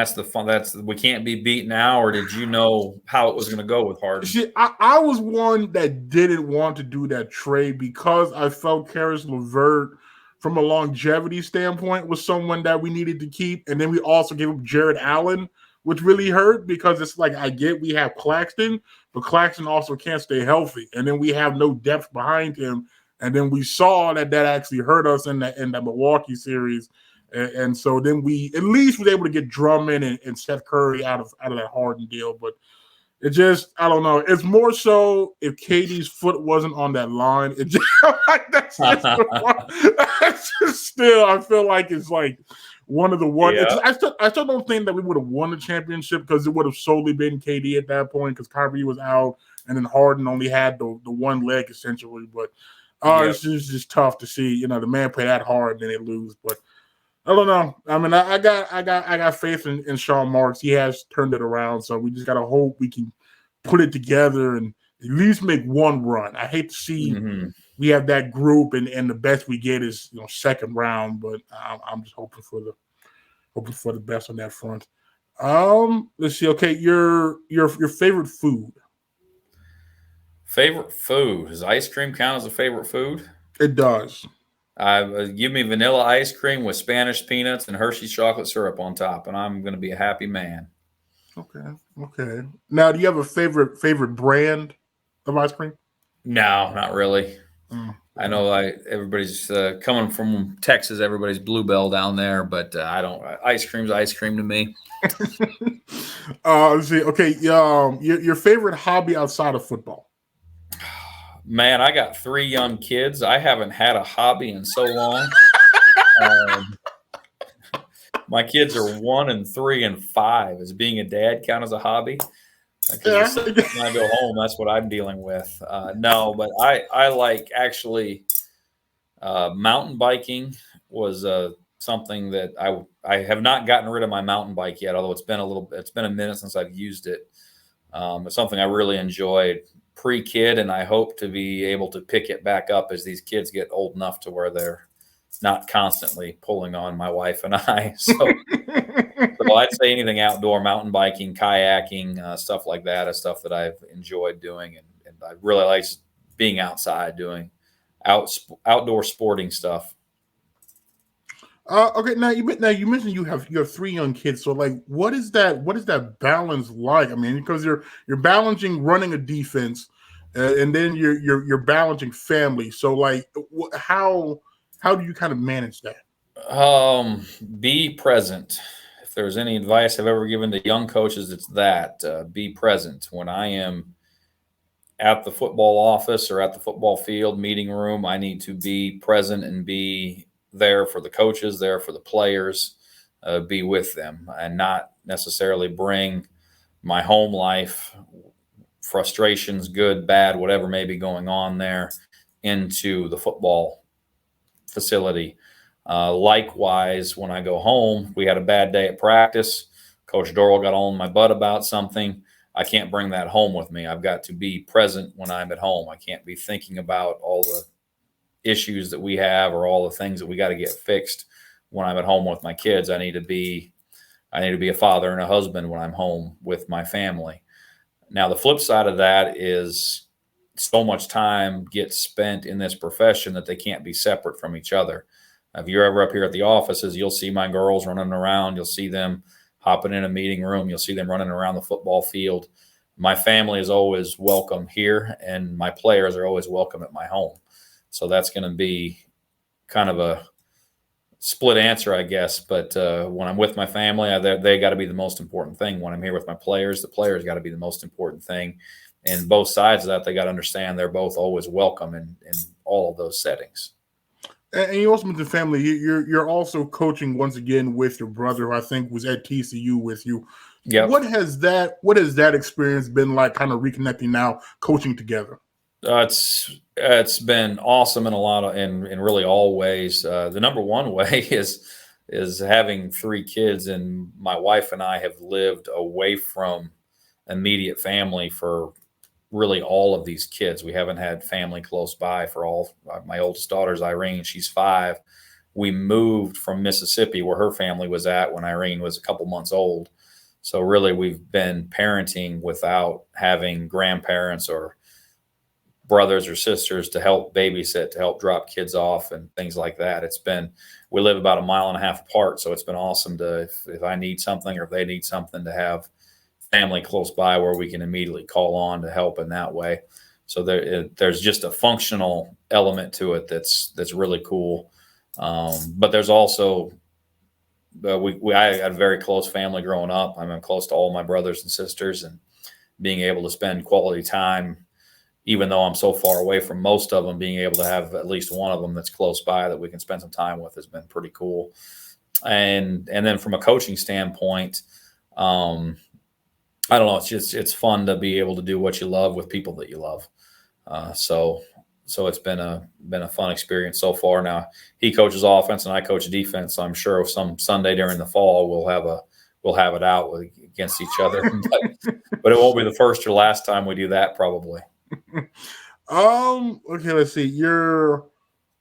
we can't be beat now, or did you know how it was going to go with Harden? See, I was one that didn't want to do that trade because I felt Karis LeVert, from a longevity standpoint, was someone that we needed to keep, and then we also gave up Jared Allen, which really hurt because it's like, I get we have Claxton, but Claxton also can't stay healthy, and then we have no depth behind him. And then we saw that actually hurt us in that Milwaukee series. And so then we at least was able to get Drummond and Seth Curry out of that Harden deal. But it just, I don't know. It's more so if KD's foot wasn't on that line. It just like that's just still, I feel like it's like one of the one. Yeah. I still don't think that we would have won the championship because it would have solely been KD at that point because Kyrie was out and then Harden only had the one leg essentially. But it's just tough to see, the man play that hard and then they lose. But I don't know. I mean, I got faith in Sean Marks. He has turned it around, so we just gotta hope we can put it together and at least make one run. I hate to see we have that group and the best we get is second round, but I'm just hoping for the best on that front. Let's see. Okay, your favorite food. Favorite food. Does ice cream count as a favorite food? It does. Give me vanilla ice cream with Spanish peanuts and Hershey's chocolate syrup on top, and I'm going to be a happy man. Okay. Okay. Now, do you have a favorite brand of ice cream? No, not really. Mm. I know everybody's coming from Texas. Everybody's Bluebell down there, but I don't. Ice cream's ice cream to me. Let's see. Okay. Your favorite hobby outside of football? Man, I got 3 young kids. I haven't had a hobby in so long. My kids are 1 and 3 and 5. Does being a dad count as a hobby? Because when I go home, that's what I'm dealing with. No, but I like actually mountain biking was something that I have not gotten rid of my mountain bike yet. Although it's been a minute since I've used it. It's something I really enjoyed pre-kid, and I hope to be able to pick it back up as these kids get old enough to where they're not constantly pulling on my wife and I. So I'd say anything outdoor, mountain biking, kayaking, stuff like that is stuff that I've enjoyed doing. And I really like being outside doing outdoor sporting stuff. Okay, now you mentioned you have 3 young kids. So like, what is that balance like? I mean, because you're balancing running a defense, and then you're balancing family. So like, how do you kind of manage that? Be present. If there's any advice I've ever given to young coaches, it's that be present. When I am at the football office or at the football field meeting room, I need to be present and be there for the coaches, there for the players, be with them, and not necessarily bring my home life, frustrations, good, bad, whatever may be going on there, into the football facility. Likewise, when I go home, we had a bad day at practice. Coach Doral got on my butt about something. I can't bring that home with me. I've got to be present when I'm at home. I can't be thinking about all the issues that we have or all the things that we got to get fixed when I'm at home with my kids. I need to be a father and a husband when I'm home with my family. Now, the flip side of that is so much time gets spent in this profession that they can't be separate from each other. If you're ever up here at the offices, you'll see my girls running around. You'll see them hopping in a meeting room. You'll see them running around the football field. My family is always welcome here, and my players are always welcome at my home. So that's going to be kind of a split answer, I guess. But when I'm with my family, they got to be the most important thing. When I'm here with my players, the players got to be the most important thing. And both sides of that, they got to understand they're both always welcome in all of those settings. And you also mentioned family. You're also coaching once again with your brother, who I think was at TCU with you. Yep. What has that experience been like? Kind of reconnecting now, coaching together. It's been awesome in really all ways. The number one way is having 3 kids, and my wife and I have lived away from immediate family for really all of these kids. We haven't had family close by for all. My oldest daughter's Irene. She's 5. We moved from Mississippi, where her family was at, when Irene was a couple months old. So really, we've been parenting without having grandparents or brothers or sisters to help babysit, to help drop kids off and things like that. We live about 1.5 miles apart. So it's been awesome if I need something or if they need something, to have family close by where we can immediately call on to help in that way. So there's just a functional element to it that's really cool. But there's also, I had a very close family growing up. I'm close to all my brothers and sisters, and being able to spend quality time, even though I'm so far away from most of them, being able to have at least one of them that's close by that we can spend some time with has been pretty cool. And then from a coaching standpoint, I don't know. It's fun to be able to do what you love with people that you love. So So it's been a fun experience so far. Now he coaches offense and I coach defense. So I'm sure some Sunday during the fall we'll have it out against each other. but it won't be the first or last time we do that probably. Okay, let's see. Your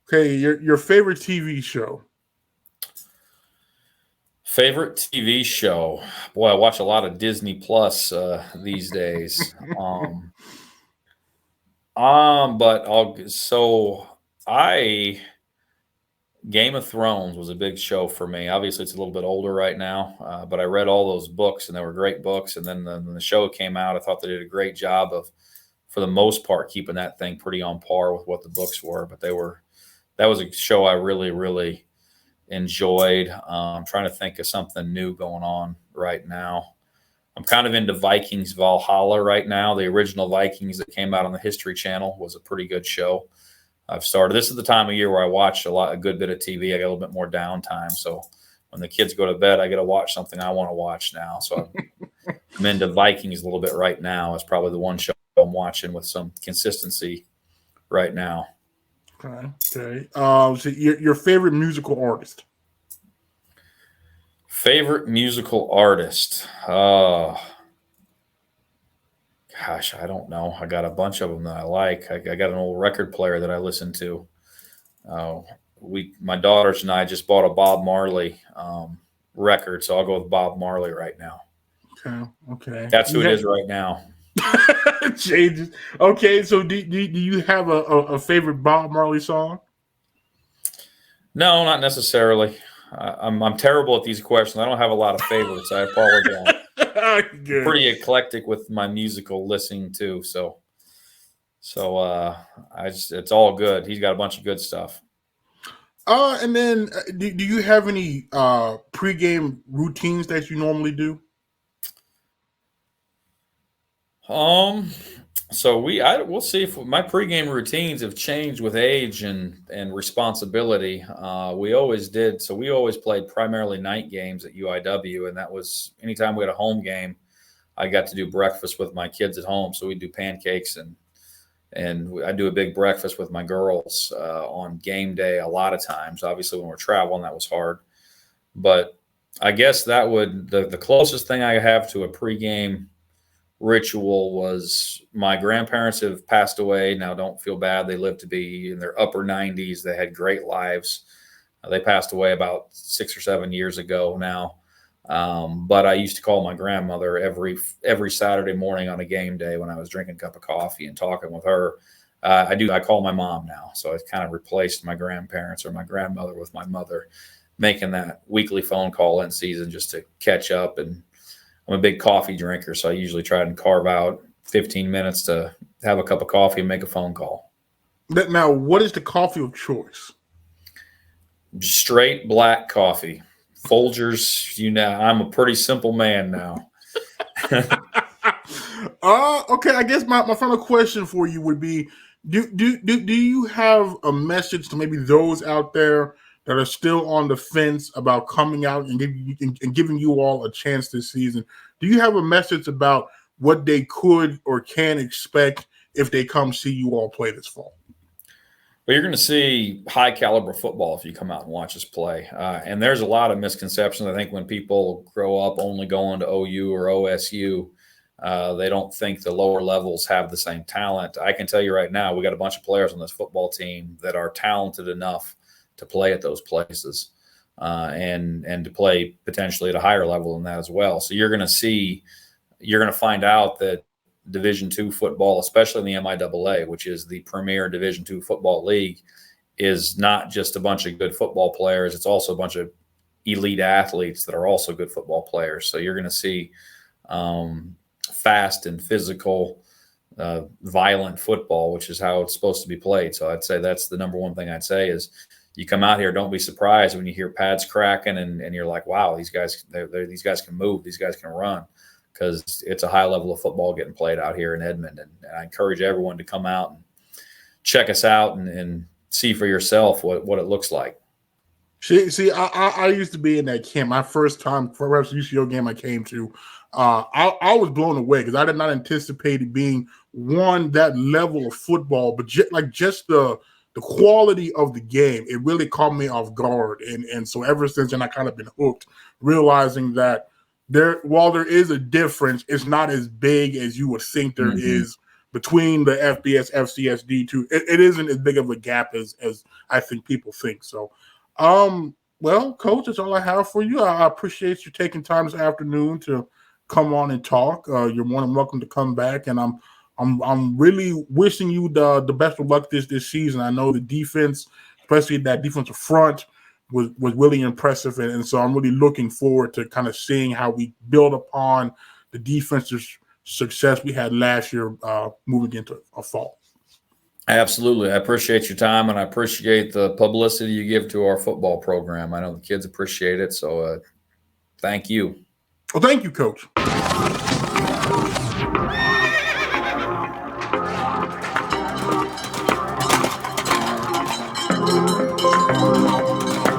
favorite TV show. Favorite TV show? Boy, I watch a lot of Disney Plus these days. Game of Thrones was a big show for me. Obviously, it's a little bit older right now, but I read all those books, and they were great books. And then when the show came out, I thought they did a great job of, for the most part, keeping that thing pretty on par with what the books were. But that was a show I really, really enjoyed. I'm trying to think of something new going on right now. I'm kind of into Vikings Valhalla right now. The original Vikings that came out on the History Channel was a pretty good show. This is the time of year where I watch a good bit of TV. I got a little bit more downtime. So when the kids go to bed, I get to watch something I want to watch now. So I'm into Vikings a little bit right now. It's probably the one show I'm watching with some consistency right now. Okay. So your favorite musical artist? Favorite musical artist? Gosh, I don't know. I got a bunch of them that I like. I got an old record player that I listen to. My daughters and I just bought a Bob Marley record, so I'll go with Bob Marley right now. Okay. That's who it is right now. Changes. Okay, so do you have a favorite Bob Marley song? No, not necessarily. I'm terrible at these questions. I don't have a lot of favorites. I apologize. I'm pretty eclectic with my musical listening too. So it's all good. He's got a bunch of good stuff. And then do you have any pregame routines that you normally do? So we'll see if my pregame routines have changed with age and responsibility. We always did. So we always played primarily night games at UIW, and that was anytime we had a home game, I got to do breakfast with my kids at home. So we do pancakes and I do a big breakfast with my girls on game day a lot of times. Obviously, when we're traveling, that was hard. But I guess that the closest thing I have to a pregame ritual was my grandparents have passed away. Now, don't feel bad. They lived to be in their upper 90s. They had great lives. They passed away about 6 or 7 years ago now. But I used to call my grandmother every Saturday morning on a game day when I was drinking a cup of coffee and talking with her. I call my mom now. So I kind of replaced my grandparents or my grandmother with my mother, making that weekly phone call in season just to catch up. And I'm a big coffee drinker, so I usually try and carve out 15 minutes to have a cup of coffee and make a phone call. Now, what is the coffee of choice? Straight black coffee. Folgers, I'm a pretty simple man now. Okay, I guess my final question for you would be, do you have a message to maybe those out there that are still on the fence about coming out and giving you all a chance this season? Do you have a message about what they could or can expect if they come see you all play this fall? Well, you're going to see high caliber football if you come out and watch us play. And there's a lot of misconceptions. I think when people grow up only going to OU or OSU, they don't think the lower levels have the same talent. I can tell you right now, we got a bunch of players on this football team that are talented enough to play at those places and to play potentially at a higher level than that as well. So you're going to find out that Division II football, especially in the MIAA, which is the premier Division II football league, is not just a bunch of good football players. It's also a bunch of elite athletes that are also good football players. So you're going to see fast and physical, violent football, which is how it's supposed to be played. So I'd say that's the number one thing I'd say is you come out here, don't be surprised when you hear pads cracking and you're like, wow, these guys can move, these guys can run, because it's a high level of football getting played out here in Edmond. And I encourage everyone to come out and check us out and see for yourself what it looks like. I used to be in that camp. My first UCO game I came to, I was blown away because I did not anticipate it being that level of football, but just the quality of the game. It really caught me off guard, and so ever since then I kind of been hooked, realizing that while there is a difference, it's not as big as you would think there is between the FBS, FCS, D2. It isn't as big of a gap as I think people think. So, well, Coach, that's all I have for you. I appreciate you taking time this afternoon to come on and talk. You're more than welcome to come back, and I'm really wishing you the best of luck this season. I know the defense, especially that defensive front, was really impressive, and so I'm really looking forward to kind of seeing how we build upon the defensive success we had last year moving into a fall. Absolutely. I appreciate your time, and I appreciate the publicity you give to our football program. I know the kids appreciate it, so thank you. Well, thank you, Coach.